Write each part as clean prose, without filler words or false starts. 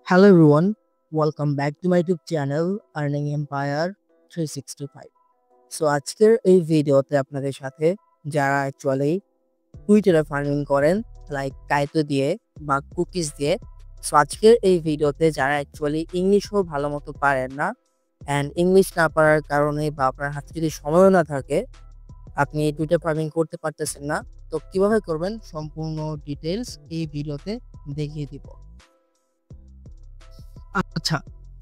Hello everyone, welcome back to my YouTube channel Earning Empire 365. So আজকের এই ভিডিওতে আপনাদের সাথে যারা অ্যাকচুয়ালি টুইটারে ফার্মিং করেন লাইক কাইতো দিয়ে বা কুকিজ দিয়ে, সো আজকের এই ভিডিওতে যারা অ্যাকচুয়ালি ইংলিশও ভালো মতো পারেন না অ্যান্ড ইংলিশ না পারার কারণে বা আপনার হাতে যদি সময় না থাকে আপনি টুইটার ফার্মিং করতে পারতেছেন না, তো কিভাবে করবেন সম্পূর্ণ ডিটেলস এই ভিডিওতে দেখিয়ে দিব। আচ্ছা,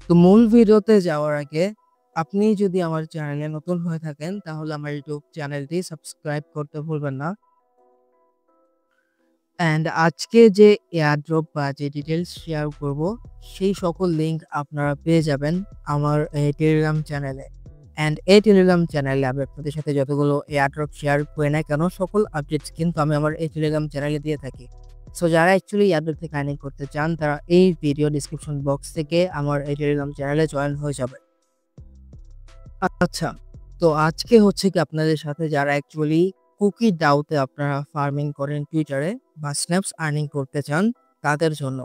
তো মূল ভিডিওতে যাওয়ার আগে আপনি যদি আমার চ্যানেলে নতুন হয়ে থাকেন তাহলে আমার ইউটিউব চ্যানেলটি সাবস্ক্রাইব করতে ভুলবেন না। অ্যান্ড আজকে যে এয়ারড্রপ বা যে ডিটেলস শেয়ার করব সেই সকল লিঙ্ক আপনারা পেয়ে যাবেন আমার টেলিগ্রাম চ্যানেলে। অ্যান্ড এই টেলিগ্রাম চ্যানেলে আমি আপনাদের সাথে যতগুলো এয়ারড্রপ শেয়ার করি না কেন সকল আপডেটস কিন্তু আমি আমার এই টেলিগ্রাম চ্যানেলে দিয়ে থাকি। সো যারা অ্যাকচুয়ালি এয়ারড্রপ থেকে আর্নিং করতে চান তারা এই ভিডিও ডিসক্রিপশন বক্স থেকে আমার এই টেলিগ্রাম চ্যানেলে জয়েন হয়ে যাবে। আচ্ছা, তো আজকে হচ্ছে কি আপনাদের সাথে যারা অ্যাকচুয়ালি কুকি ডাউতে আপনারা ফার্মিং করেন টুইটারে বা স্ন্যাপস আর্নিং করতে চান তাদের জন্য।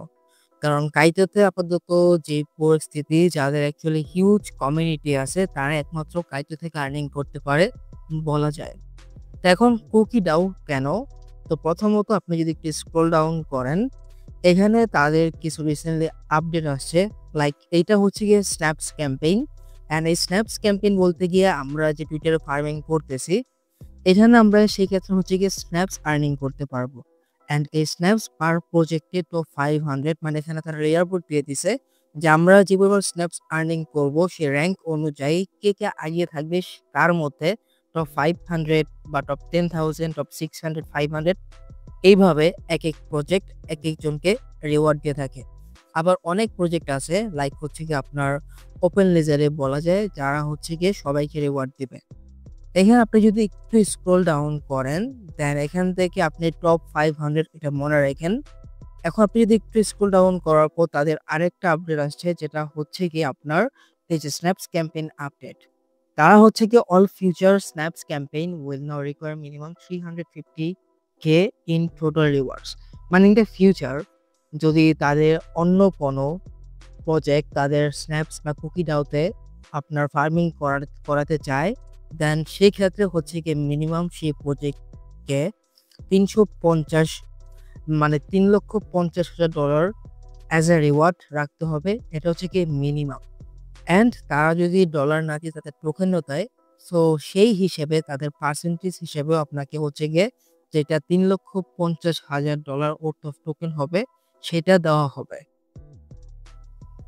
কারণ কাইতোতে আপাতত যে পরিস্থিতি, যাদের অ্যাকচুয়ালি হিউজ কমিউনিটি আছে তারা একমাত্র কাইতো থেকে আর্নিং করতে পারে বলা যায়। তো এখন কুকি ডাউ কেন? তো প্রথমত আপনি যদি একটু স্ক্রল ডাউন করেন, এখানে তাদের কিছু রিসেন্টলি আপডেট আসছে। লাইক এইটা হচ্ছে গিয়ে স্ন্যাপস ক্যাম্পেইন। অ্যান্ড এই স্ন্যাপস ক্যাম্পেইন বলতে গিয়ে আমরা যে টুইটারে ফার্মিং করতেছি এখানে আমরা সেই ক্ষেত্রে হচ্ছে গিয়ে স্ন্যাপস আর্নিং করতে পারবো। অ্যান্ড এই স্ন্যাপস পার প্রজেক্টে তো 500, মানে এখানে তারা রেয়ারবোর্ড দিয়ে দিছে যে আমরা যে পরিমাণ স্ন্যাপস আর্নিং করবো সে র্যাঙ্ক অনুযায়ী কে কে আগিয়ে থাকবে তার মধ্যে টপ 500 বা টপ 10,000, টপ 600, 500 এইভাবে এক এক প্রজেক্ট এক একজনকে রিওয়ার্ড দিয়ে থাকে। আবার অনেক প্রজেক্ট আছে লাইক হচ্ছে কি আপনার ওপেন লেজারে বলা যায় যারা হচ্ছে গিয়ে সবাইকে রিওয়ার্ড দিবে। এখানে আপনি যদি একটু স্ক্রল ডাউন করেন দেন এখান থেকে আপনি টপ 500 এটা মনে রাখেন। এখন আপনি যদি একটু স্ক্রল ডাউন করার পর তাদের আরেকটা আপডেট আসছে যেটা হচ্ছে কি আপনার এই যে স্ন্যাপস ক্যাম্পেইন আপডেট। তারা হচ্ছে কি all future snaps campaign will now require minimum 350k in total rewards. মানে ইন দ্য ফিউচার যদি তাদের অন্য কোনো প্রজেক্ট তাদের স্ন্যাপস বা কুকি ডাউতে আপনার ফার্মিং করাতে চায় দেন সেক্ষেত্রে হচ্ছে কি মিনিমাম সেই প্রজেক্টকে 350 মানে $3,50,000 অ্যাজ এ রিওয়ার্ড রাখতে হবে। এটা হচ্ছে কি মিনিমাম। অ্যান্ড তারা যদি ডলার না দিয়ে তাদের টোকেনও দেয়, সো সেই হিসেবে তাদের পার্সেন্টেজ হিসেবেও আপনাকে হচ্ছে গিয়ে যেটা $3,50,000 ওর্থ অফ টোকেন হবে সেটা দেওয়া হবে।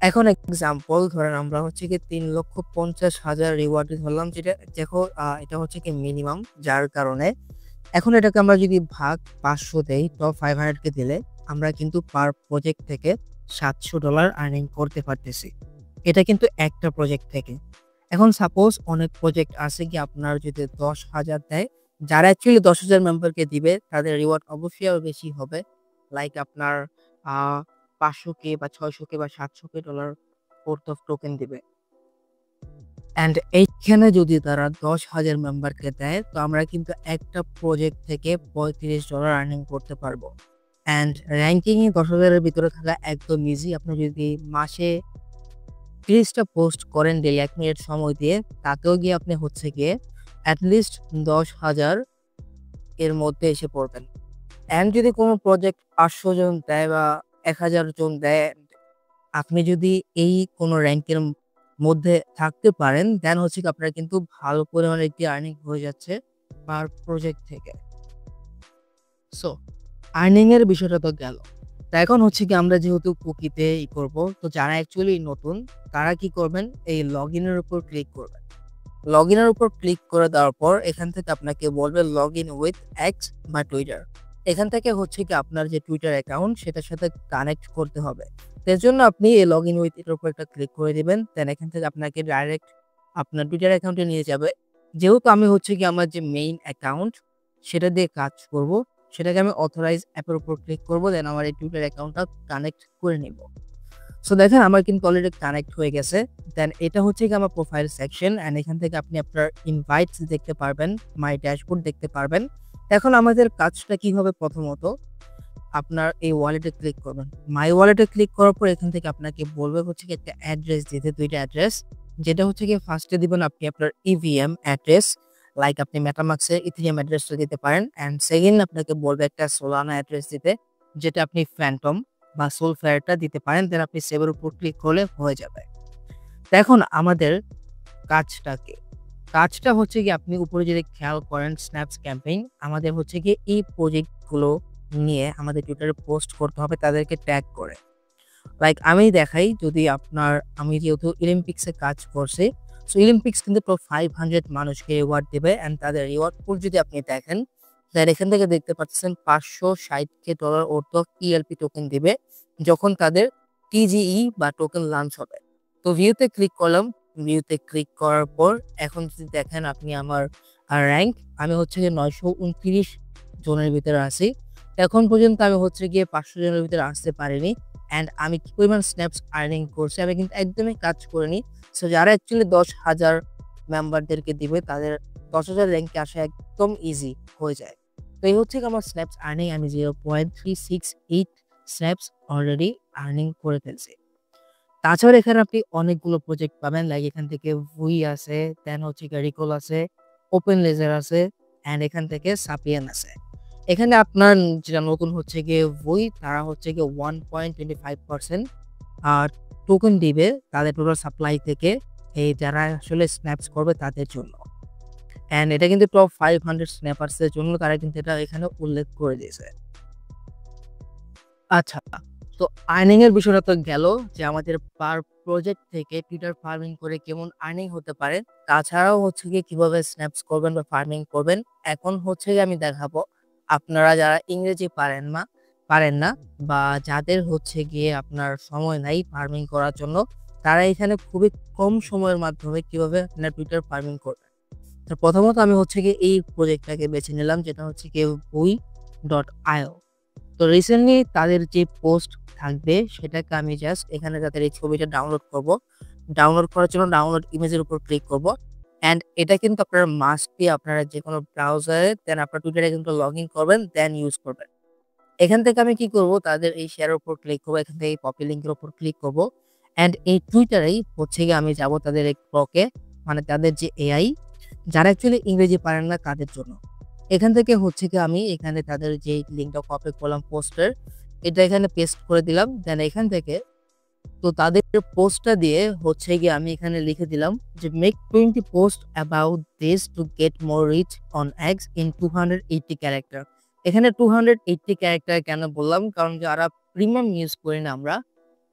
এখন এক্সাম্পল ধরেন আমরা হচ্ছে কি 3,50,000 রিওয়ার্ড ধরলাম, যেটা দেখো এটা হচ্ছে কি মিনিমাম, যার কারণে এখন এটাকে আমরা যদি ভাগ 500 দেই টপ 500কে দিলে আমরা কিন্তু পার প্রজেক্ট থেকে $700 আর্নিং করতে পারতেছি। এটা কিন্তু একটা প্রজেক্ট থেকে। এখন সাপোজ অনেক প্রজেক্ট আছে কি আপনার যদি 10,000 দেয়, যারা অ্যাকচুয়ালি 10,000 মেম্বারকে দিবে তাদের রিওয়ার্ড অবশ্যই আরো বেশি হবে। লাইক আপনার 500k বা 600k বা $700 ওর্থ অফ টোকেন দিবে। অ্যান্ড এইখানে যদি তারা 10,000 মেম্বারকে দেয় তো আমরা কিন্তু একটা প্রজেক্ট থেকে $35 আর্নিং করতে পারবো। অ্যান্ড র্যাঙ্কিংয়ে 10,000-এর ভিতরে থাকা একদম ইজি। আপনি যদি মাসে 30টা পোস্ট করেন ডেইলি 1 মিনিট সময় দিয়ে, তাতেও গিয়ে আপনি হচ্ছে গিয়ে অ্যাটলিস্ট 10,000 এর মধ্যে এসে পড়বেন। অ্যান্ড যদি কোনো প্রজেক্ট 500 জন দেয় বা 1,000 জন দেয়, আপনি যদি এই কোনো র্যাঙ্কের মধ্যে থাকতে পারেন দেন হচ্ছে কি আপনার কিন্তু ভালো পরিমাণে একটি আর্নিং হয়ে যাচ্ছে পার প্রজেক্ট থেকে। সো আর্নিং এর বিষয়টা তো গেল। তা এখন হচ্ছে কি আমরা যেহেতু কুকিতে করব, তো যারা অ্যাকচুয়ালি নতুন তারা কি করবেন, এই লগ ইনের উপর ক্লিক করবেন। লগ ইনের উপর ক্লিক করে দেওয়ার পর এখান থেকে আপনাকে বলবে লগ ইন উইথ এক্স বা টুইটার। এখান থেকে হচ্ছে কি আপনার যে টুইটার অ্যাকাউন্ট সেটার সাথে কানেক্ট করতে হবে। এর জন্য আপনি এই লগ ইন উইথ এটার উপর একটা ক্লিক করে দিবেন। দেন এখান থেকে আপনাকে ডাইরেক্ট আপনার টুইটার অ্যাকাউন্টে নিয়ে যাবে। যেহেতু আমি হচ্ছে কি আমার যে মেইন অ্যাকাউন্ট সেটা দিয়ে কাজ করব, সেটাকে আমি অথরাইজ অ্যাপের উপর ক্লিক করব, দেন আমার এই টুইটার অ্যাকাউন্টটা কানেক্ট করে নিব। সো দেখেন আমার কিন্তু অলরেডি কানেক্ট হয়ে গেছে। দেন এটা হচ্ছে কি আমার প্রোফাইল সেকশন। অ্যান্ড এখান থেকে আপনি আপনার ইনভাইটস দেখতে পারবেন, মাই ড্যাশবোর্ড দেখতে পারবেন। এখন আমাদের কাজটা কি হবে, প্রথমত আপনার এই ওয়ালেটে ক্লিক করবেন। মাই ওয়ালেটে ক্লিক করার পর এখান থেকে আপনাকে বলবে হচ্ছে গিয়ে একটা অ্যাড্রেস দিতে, ২ টা অ্যাড্রেস। যেটা হচ্ছে গিয়ে ফার্স্টে দিবেন আপনি আপনার EVM অ্যাড্রেস, লাইক আপনি MetaMask এর Ethereum অ্যাড্রেসটা দিতে পারেন। অ্যান্ড সেকেন্ড আপনাকে বলবে একটা Solana অ্যাড্রেস দিতে, যেটা আপনি Phantom বা Solfare টা দিতে পারেন। দেন আপনি সেভ এর উপর ক্লিক করলে হয়ে যাবে। তো এখন আমাদের কাজটা কি? কাজটা হচ্ছে গিয়ে আপনি উপরে যদি খেয়াল করেন স্ন্যাপস ক্যাম্পেইন, আমাদের হচ্ছে গিয়ে এই প্রজেক্টগুলো নিয়ে আমাদের টুইটারে পোস্ট করতে হবে তাদেরকে ট্যাগ করে। লাইক আমি দেখাই, যদি আমি যেহেতু অলিম্পিক্সে কাজ করছি, সো অলিম্পিক্স কিন্তু পুরো 500 মানুষকে রিওয়ার্ড দেবে। অ্যান্ড তাদের রিওয়ার্ড পুল যদি আপনি দেখেন, তাহলে এখান থেকে দেখতে পাচ্ছেন $560 অর্থ ELP টোকেন দিবে যখন তাদের TGE বা টোকেন লঞ্চ হবে। তো ভিউতে ক্লিক করলাম। ভিউতে ক্লিক করার পর এখন যদি দেখেন আপনি আমার র্যাঙ্ক, আমি হচ্ছে গিয়ে 929 জনের ভিতরে আছি। এখন পর্যন্ত আমি হচ্ছে গিয়ে 500 জনের ভিতরে আসতে পারিনি। অ্যান্ড আমি কি পরিমাণ স্ন্যাপস আর্নিং করছি আমি কিন্তু একদমই কাজ করিনি। সো যারা অ্যাকচুয়ালি 10,000 মেম্বারদেরকে দিবে তাদের 10,000 র্যাঙ্কে আসা একদম ইজি হয়ে যায়। তো এই হচ্ছে আমার স্ন্যাপস আর্নিং। আমি 0.368 স্ন্যাপস অলরেডি আর্নিং করে ফেলছি। তাছাড়া এখানে আপনি অনেকগুলো প্রজেক্ট পাবেন, লাইক এখান থেকে ভুই আছে, দেন হচ্ছে গিয়ে রিকল আছে, ওপেন লেজার আছে, অ্যান্ড এখান থেকে সাপিয়েন আছে। এখানে আপনার যেটা নতুন হচ্ছে গিয়ে ভুই, তারা হচ্ছে গিয়ে 1.25% আর টোকেন দিবে তাদের টোটাল সাপ্লাই থেকে, এই যারা আসলে স্ন্যাপস করবে তাদের জন্য। অ্যান্ড এটা কিন্তু টপ 500 স্ন্যাপার্সের জন্য তারা কিন্তু এটা এখানে উল্লেখ করে দিয়েছে। আচ্ছা, তো আর্নিং এর বিষয়টা তো গেল যে আমাদের পার প্রজেক্ট থেকে টুইটার ফার্মিং করে কেমন আর্নিং হতে পারে। তাছাড়াও হচ্ছে গিয়ে কিভাবে স্ন্যাপস করবেন বা ফার্মিং করবেন। এখন হচ্ছে গিয়ে আমি দেখাবো আপনারা যারা ইংরেজি পারেন না বা যাদের হচ্ছে গিয়ে আপনার সময় নাই ফার্মিং করার জন্য, তারা এখানে খুবই কম সময়ের মাধ্যমে কিভাবে আপনার টুইটার ফার্মিং করবেন। তো প্রথমত আমি হচ্ছে গিয়ে এই প্রজেক্টটাকে বেছে নিলাম, যেটা হচ্ছে গিয়ে Vui.io। তো রিসেন্টলি তাদের যে পোস্ট থাকবে সেটাকে আমি জাস্ট এখানে তাদের এই ছবিটা ডাউনলোড করব। ডাউনলোড করার জন্য ডাউনলোড ইমেজের উপর ক্লিক করব। অ্যান্ড এটা কিন্তু আপনারা মাস্ট বি আপনারা যেকোনো ব্রাউজারে দেন আপনার টুইটারে কিন্তু লগইন করবেন, দেন ইউজ করবেন। এখান থেকে আমি কি করব, তাদের এই শেয়ারের উপর ক্লিক করব, এখান থেকে এই কপি লিঙ্কের উপর ক্লিক করব। অ্যান্ড এই টুইটারেই হচ্ছে গিয়ে আমি যাব তাদের এক ব্লকে, মানে তাদের যে AI যারা অ্যাকচুয়ালি ইংরেজি পারেন না তাদের জন্য। এখান থেকে হচ্ছে গিয়ে আমি এখানে তাদের যে লিঙ্কটা কপি করলাম পোস্টের, এটা এখানে পেস্ট করে দিলাম। দেন এখান থেকে তো তাদের পোস্টটা দিয়ে হচ্ছে গিয়ে আমি এখানে লিখে দিলাম যে make 20 post about this to get more rich on x in 280 character. এখানে 280 ক্যারেক্টার কেন বললাম, কারণ যারা প্রিমিয়াম ইউজ করি না আমরা,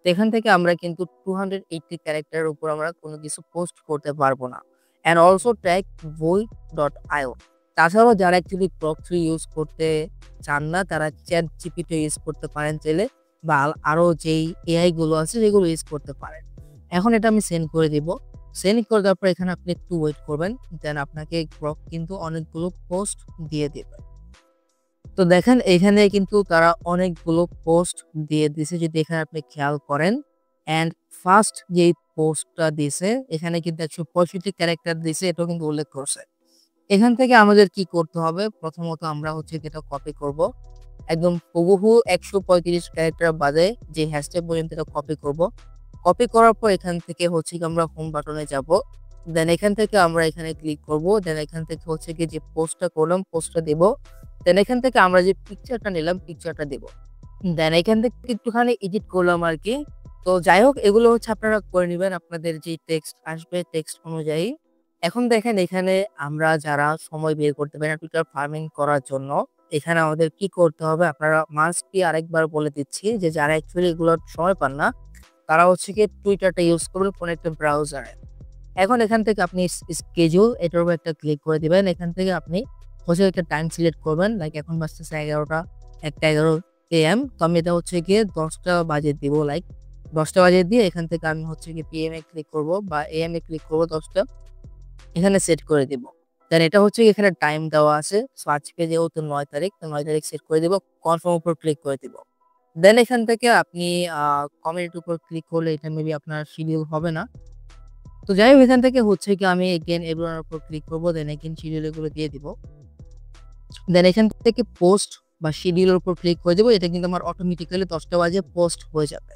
তো এখান থেকে আমরা কিন্তু 280 ক্যারেক্টারের উপর আমরা কোনো কিছু পোস্ট করতে পারবো না। And also tag Vui.io। তাছাড়াও যারা অ্যাকচুয়ালি Grok 3 ইউজ করতে চান না, তারা ChatGPT ইউজ করতে পারেন চাইলে, বা আরো যেই AI গুলো আছে সেগুলো ইউজ করতে পারেন। এখন এটা আমি সেন্ড করে দিব। সেন্ড করে দেওয়ার পর এখানে আপনি একটু ওয়েট করবেন, দেন আপনাকে Grok কিন্তু অনেকগুলো পোস্ট দিয়ে দেবে। তো দেখেন এখানে কিন্তু তারা অনেকগুলো পোস্ট দিয়ে দিছে, যদি এখানে আপনি খেয়াল করেন। অ্যান্ড ফার্স্ট যেই পোস্টটা দিছে এখানে কিন্তু 165 ক্যারেক্টার দিছে, এটাও কিন্তু উল্লেখ করছে। এখান থেকে আমাদের কি করতে হবে, প্রথমত আমরা হচ্ছে যেটা কপি করব, একদম হুবহু 135 ক্যারেক্টার বাদে যে হ্যাশট্যাগ পর্যন্ত এটা কপি করব। কপি করার পর এখান থেকে হচ্ছে কি আমরা হোম বাটনে যাব। দেন এখান থেকে আমরা এখানে ক্লিক করব। দেন এখান থেকে হচ্ছে কি যে পোস্টটা করলাম পোস্টটা দেব। দেন এখান থেকে আমরা যে পিকচারটা নিলাম পিকচারটা দেব। দেন এখান থেকে একটুখানি এডিট করলাম আরকি। তো যাই হোক, এগুলো হচ্ছে আপনারা করে নিবেন আপনাদের যে টেক্সট আসবে টেক্সট অনুযায়ী। এখন দেখেন এখানে আমরা যারা সময় বের করতে পারি না টুইটার ফার্মিং করার জন্য, এখানে আমাদের কি করতে হবে আপনারা মাস্ট বি আরেকবার বলে দিচ্ছি, যে যারা অ্যাকচুয়ালি এগুলোর সময় পান না তারা হচ্ছে গিয়ে টুইটারটা ইউজ করবেন কোন একটা ব্রাউজারে। এখন এখান থেকে আপনি স্কেডিউল এটার উপর একটা ক্লিক করে দিবেন। এখান থেকে আপনি হচ্ছে একটা টাইম সিলেক্ট করবেন, লাইক এখন বাজতেছে 11টা 1:11 AM। তো আমি এটা হচ্ছে গিয়ে 10টা বাজে দিব, লাইক 10টা বাজে দিয়ে এখান থেকে আমি হচ্ছে গিয়ে PM এ ক্লিক করব বা AM এ ক্লিক করব 10টা, এখানে সেট করে দিব। দেন এটা হচ্ছে এখানে টাইম দেওয়া আছে। সো আজকে যেহেতু 9 তারিখ, তো 9 তারিখ সেট করে দিব। কনফার্ম উপর ক্লিক করে দিব। দেন এখান থেকে আপনি কমেন্ট উপর ক্লিক করলে এটা মেবি আপনার শিডিউল হবে না। তো যাই হোক, এখান থেকে হচ্ছে কি আমি এগেইন এভরিওয়ান উপর ক্লিক করব। দেন এগেইন শিডিউল এগুলো দিয়ে দিব। দেন এখান থেকে পোস্ট বা শিডিউলের উপর ক্লিক করে দেবো। এটা কিন্তু আমার অটোমেটিক্যালি 10টা বাজে পোস্ট হয়ে যাবে।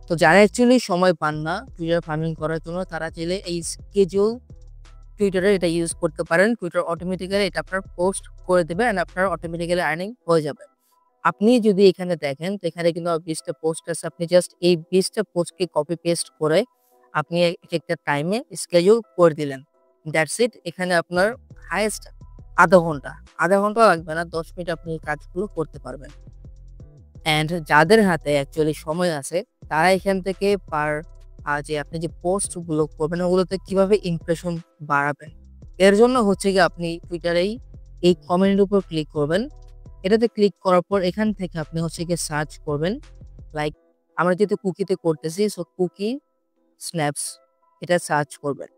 তো যারা অ্যাকচুয়ালি সময় পান না টুইটার ফার্মিং করার জন্য তারা চাইলে এই schedule টুইটারে এটা ইউজ করতে পারেন। টুইটার অটোমেটিক্যালি এটা আপনার পোস্ট করে দেবে অ্যান্ড আপনার অটোমেটিক্যালি আর্নিং হয়ে যাবে। আপনি যদি এখানে দেখেন তো এখানে কিন্তু 20 টা পোস্ট আছে। আপনি জাস্ট এই 20 টা পোস্টকে কপি পেস্ট করে আপনি একটা টাইমে schedule করে দিলেন। That's it. এখানে আপনার হাইয়েস্ট ০.৫ ঘন্টা, ০.৫ ঘন্টাও লাগবে না, ১০ মিনিট আপনি এই কাজগুলো করতে পারবেন। অ্যান্ড যাদের হাতে অ্যাকচুয়ালি সময় আছে তারা এখান থেকে যে আপনি যে পোস্টগুলো করবেন ওগুলোতে কিভাবে ইমপ্রেশন বাড়াবেন। এর জন্য হচ্ছে গিয়ে আপনি টুইটারেই এই কমেন্টের উপর ক্লিক করবেন। এটাতে ক্লিক করার পর এখান থেকে আপনি হচ্ছে গিয়ে সার্চ করবেন। লাইক আমরা যেহেতু কুকিতে করতেছি সো কুকি স্ন্যাপস এটা সার্চ করবেন।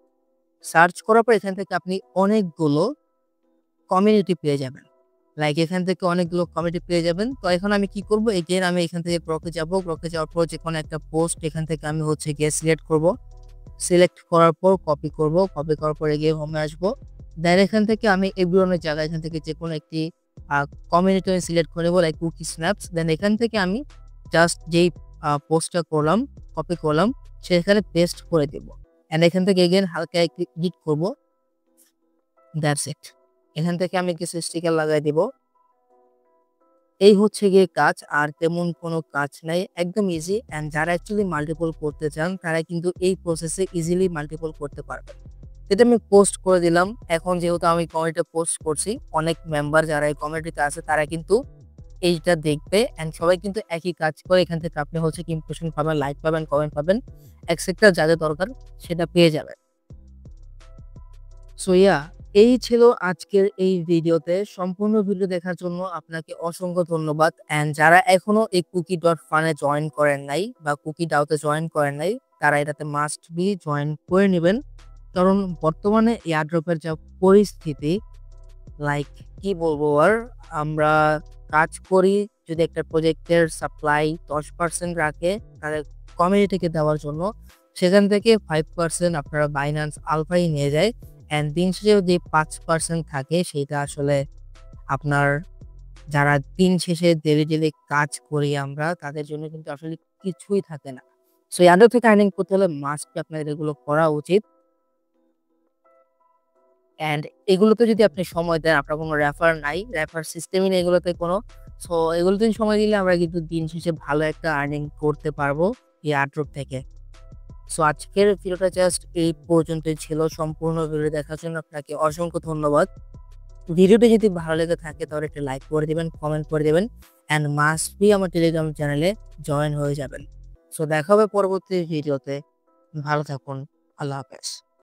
সার্চ করার পর এখান থেকে আপনি অনেকগুলো কমিউনিটি পেয়ে যাবেন। লাইক এখান থেকে অনেকগুলো কমিউনিটি পেয়ে যাবেন। তো এখন আমি কি করব? এগেইন আমি এখান থেকে গ্রকে যাব। গ্রকে যাওয়ার পর যেকোনো একটা পোস্ট এখান থেকে আমি হচ্ছে গিয়ে সিলেক্ট করব। সিলেক্ট করার পর কপি করব। কপি করার পর এগিয়ে হোমে আসবো। দেন এখান থেকে আমি এভরিওয়ানের জায়গায় এখান থেকে যেকোনো একটি কমিউনিটি আমি সিলেক্ট করে নেব লাইক কুকি স্ন্যাপস। দেন এখান থেকে আমি জাস্ট যেই পোস্টটা করলাম, কপি করলাম সেখানে পেস্ট করে দেব। অ্যান্ড এখান থেকে এগেইন হালকা একটু এডিট করব। That's it. এখান থেকে আমি কিছু স্টিকার লাগাই দিব। এই হচ্ছে গিয়ে কাজ, আর তেমন কোনো কাজ নাই। একদম ইজি। অ্যান্ড যারা অ্যাকচুয়ালি মাল্টিপল করতে চান তারা কিন্তু এই প্রসেসে ইজিলি মাল্টিপল করতে পারবেন। এটা আমি পোস্ট করে দিলাম। এখন যেহেতু আমি কমিউনিটিতে পোস্ট করছি, অনেক মেম্বার যারা এই কমিউনিটিতে আছে তারা কিন্তু এইটা দেখবে অ্যান্ড সবাই কিন্তু একই কাজ করে। এখান থেকে আপনি হচ্ছে কি ইমপ্রেশন পাবেন, লাইক পাবেন, কমেন্ট পাবেন, এটসেট্রা যা যা দরকার সেটা পেয়ে যাবেন। সো এই ছিল আজকের এই ভিডিওতে। সম্পূর্ণ ভিডিও দেখার জন্য আপনাকে অসংখ্য ধন্যবাদ। অ্যান্ড যারা এখনো এই Kuki.fan এ জয়েন করেন নাই বা কুকি ডাওতে জয়েন করেন নাই তারা এটাতে মাস্ট বি জয়েন করে নিবেন। কারণ বর্তমানে এয়ারড্রপের যা পরিস্থিতি, লাইক কি বলবো আর, আমরা কাজ করি যদি একটা প্রজেক্টের সাপ্লাই 10% রাখে তাদের কমিউনিটিকে দেওয়ার জন্য, সেখান থেকে 5% আপনারা বাইন্যান্স আলফাই নিয়ে যায়। অ্যান্ড দিন শেষে যে 5% থাকে সেটা আসলে আপনার যারা দিন শেষে ডেলি কাজ করি আমরা তাদের জন্য কিন্তু আসলে কিছুই থাকে না। সো এয়ারড্রপ থেকে আর্নিং করতে হলে মাস্ট বি আপনাদের এগুলো করা উচিত। অ্যান্ড এগুলোতে যদি আপনি সময় দেন, আপনার কোনো রেফার নাই, রেফার সিস্টেমই নেই এগুলোতে কোনো। সো এগুলোতে সময় দিলে আমরা কিন্তু দিন শেষে ভালো একটা আর্নিং করতে পারবো এই এয়ারড্রপ থেকে। সো আজকের ভিডিওটা জাস্ট এই পর্যন্তই ছিল। সম্পূর্ণ ভিডিও দেখার জন্য আপনাকে অসংখ্য ধন্যবাদ। ভিডিওটি যদি ভালো লেগে থাকে তাহলে একটা লাইক করে দিবেন, কমেন্ট করে দিবেন অ্যান্ড মাস্ট বি আমার টেলিগ্রাম চ্যানেলে জয়েন হয়ে যাবেন। সো দেখা হবে পরবর্তী ভিডিওতে। ভালো থাকুন। আল্লাহ হাফেজ।